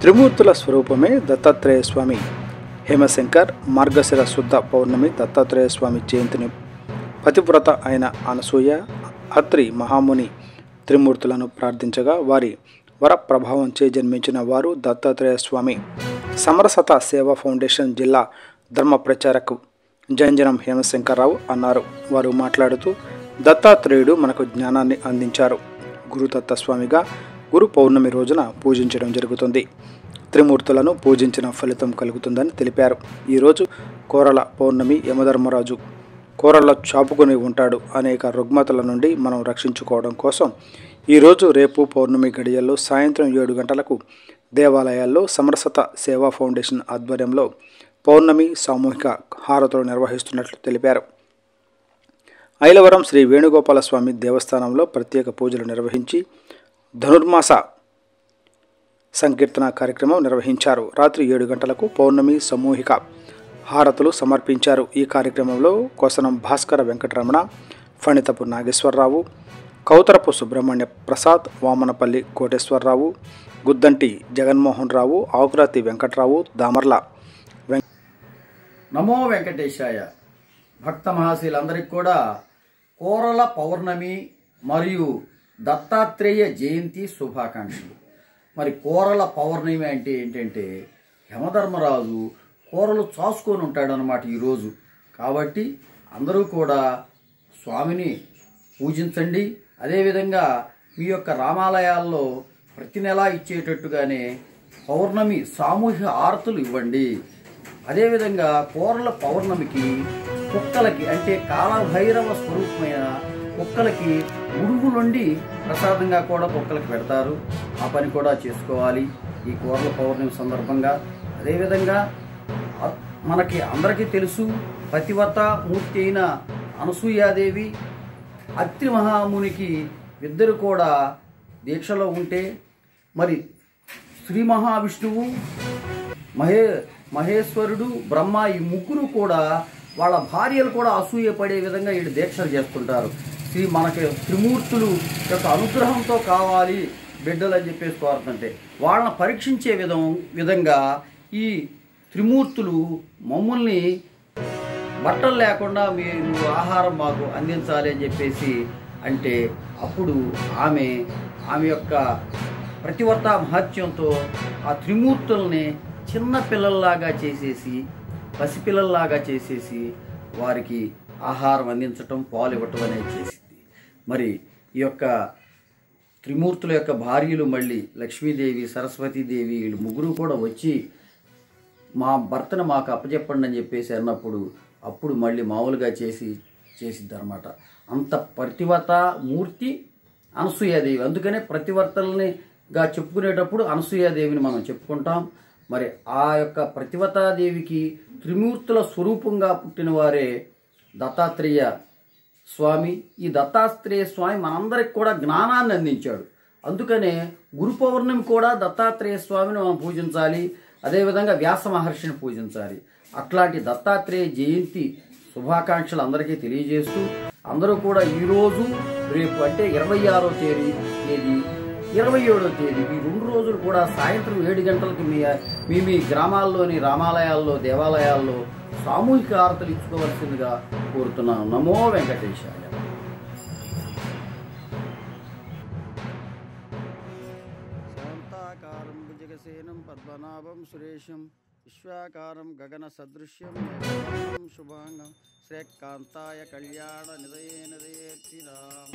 త్రిమూర్తుల స్వరూపమే దత్తాత్రేయ స్వామి. హేమశంకర్ మార్గశిర శుద్ధ పౌర్ణమి దత్తాత్రేయ స్వామి జయంతిని పతివ్రత అయిన అనసూయ అత్రి మహాముని త్రిమూర్తులను ప్రార్థించగా వారి వర ప్రభావంచే జన్మించిన వారు దత్తాత్రేయ స్వామి. సమరసత సేవా ఫౌండేషన్ జిల్లా ధర్మ ప్రచారకు జంజనం హేమశంకర్రావు అన్నారు. వారు మాట్లాడుతూ దత్తాత్రేయుడు మనకు జ్ఞానాన్ని అందించారు. గురుదత్త స్వామిగా గురు పౌర్ణమి రోజున పూజించడం జరుగుతుంది. త్రిమూర్తులను పూజించిన ఫలితం కలుగుతుందని తెలిపారు. ఈరోజు కోరల పౌర్ణమి. యమధర్మరాజు కోరల్లో చాపుకొని ఉంటాడు. అనేక రుగ్మతల నుండి మనం రక్షించుకోవడం కోసం ఈరోజు రేపు పౌర్ణమి గడియల్లో సాయంత్రం 7 గంటలకు దేవాలయాల్లో సమరసత సేవా ఫౌండేషన్ ఆధ్వర్యంలో పౌర్ణమి సామూహిక హారతులు నిర్వహిస్తున్నట్లు తెలిపారు. ఐలవరం శ్రీ వేణుగోపాల స్వామి దేవస్థానంలో ప్రత్యేక పూజలు నిర్వహించి ధనుర్మాస సంకీర్తన కార్యక్రమం నిర్వహించారు. రాత్రి 7 గంటలకు పౌర్ణమి సామూహిక హారతులు సమర్పించారు. ఈ కార్యక్రమంలో కోసనం భాస్కర వెంకటరమణ, ఫణితపు నాగేశ్వరరావు, కౌతరపు సుబ్రహ్మణ్య ప్రసాద్, వామనపల్లి కోటేశ్వరరావు, గుద్దంటి జగన్మోహన్ రావు, ఆకురాతి వెంకట్రావు, దామర్ల నమో వెంకటేశాయ. భక్త మహాశీలందరికీ కూడా కోరల పౌర్ణమి మరియు దత్తాత్రేయ జయంతి శుభాకాంక్షలు. మరి కోరల పౌర్ణమి అంటే ఏంటంటే యమధర్మరాజు కూరలు చాసుకొని ఉంటాడనమాట ఈరోజు. కాబట్టి అందరూ కూడా స్వామిని పూజించండి. అదేవిధంగా మీ యొక్క రామాలయాల్లో ప్రతి నెల ఇచ్చేటట్టుగానే పౌర్ణమి సామూహిక ఆరతులు ఇవ్వండి. అదేవిధంగా కోరల పౌర్ణమికి కుక్కలకి అంటే కాలభైరవ స్వరూపమైన కుక్కలకి ఉడుగులుండి ప్రసాదంగా కూడా కుక్కలకి పెడతారు. ఆ పని కూడా చేసుకోవాలి ఈ కోరల పౌర్ణమి సందర్భంగా. అదేవిధంగా మనకి అందరికీ తెలుసు పతివ్రత మూర్తి అయిన అనసూయాదేవి అత్రి మహామునికి ఇద్దరు కూడా దీక్షలో ఉంటే మరి శ్రీ మహావిష్ణువు మహేశ్వరుడు బ్రహ్మ ఈ ముగ్గురు కూడా వాళ్ళ భార్యలు కూడా అసూయపడే విధంగా వీళ్ళు దీక్షలు చేస్తుంటారు. మనకి త్రిమూర్తులు యొక్క అనుగ్రహంతో కావాలి బిడ్డలు అని చెప్పేసి కోరుతుంటే వాళ్ళని పరీక్షించే విధంగా ఈ త్రిమూర్తులు మమ్మల్ని బట్టలు లేకుండా మీరు ఆహారం మాకు అందించాలి అని చెప్పేసి అంటే అప్పుడు ఆమె యొక్క ప్రతివ్రత మహత్యంతో ఆ త్రిమూర్తుల్ని చిన్న పిల్లల్లాగా చేసేసి పసిపిల్లల్లాగా చేసేసి వారికి ఆహారం అందించటం పాలు ఇవ్వటం అనేది చేసింది. మరి ఈ యొక్క త్రిమూర్తుల యొక్క భార్యలు మళ్ళీ లక్ష్మీదేవి సరస్వతీదేవి వీళ్ళు ముగ్గురు కూడా వచ్చి మా భర్తను మాకు అప్పచెప్పండి అని చెప్పేసి అన్నప్పుడు అప్పుడు మళ్ళీ మామూలుగా చేసిద్ది అనమాట. అంత ప్రతివ్రత మూర్తి అనసూయాదేవి. అందుకనే ప్రతివ్రతలనిగా చెప్పుకునేటప్పుడు అనసూయాదేవిని మనం చెప్పుకుంటాం. మరి ఆ యొక్క ప్రతివ్రతాదేవికి త్రిమూర్తుల స్వరూపంగా పుట్టిన వారే దత్తాత్రేయ స్వామి. ఈ దత్తాత్రేయ స్వామి మనందరికి కూడా జ్ఞానాన్ని అందించాడు. అందుకనే గురు పౌర్ణమి కూడా దత్తాత్రేయ స్వామిని మనం పూజించాలి. అదేవిధంగా వ్యాస మహర్షిని పూజించాలి. అట్లాంటి దత్తాత్రేయ జయంతి శుభాకాంక్షలు అందరికీ తెలియజేస్తూ అందరూ కూడా ఈరోజు రేపు అంటే 26వ తేదీ 27వ తేదీ ఈ 2 రోజులు కూడా సాయంత్రం 7 గంటలకు మీ గ్రామాల్లోని రామాలయాల్లో దేవాలయాల్లో సామూహిక ఆరతులు ఇచ్చుకోవాల్సిందిగా కోరుతున్నాను. నమో వెంకటేశాయ. శాంతాకారం భుజగసేనం పద్మనాభం సురేశం విశ్వాకారం గగన సదృశ్యం శుభాంగం శ్రేకాంతాయ కళ్యాణ నిదయే నిదయేర్చిరాం.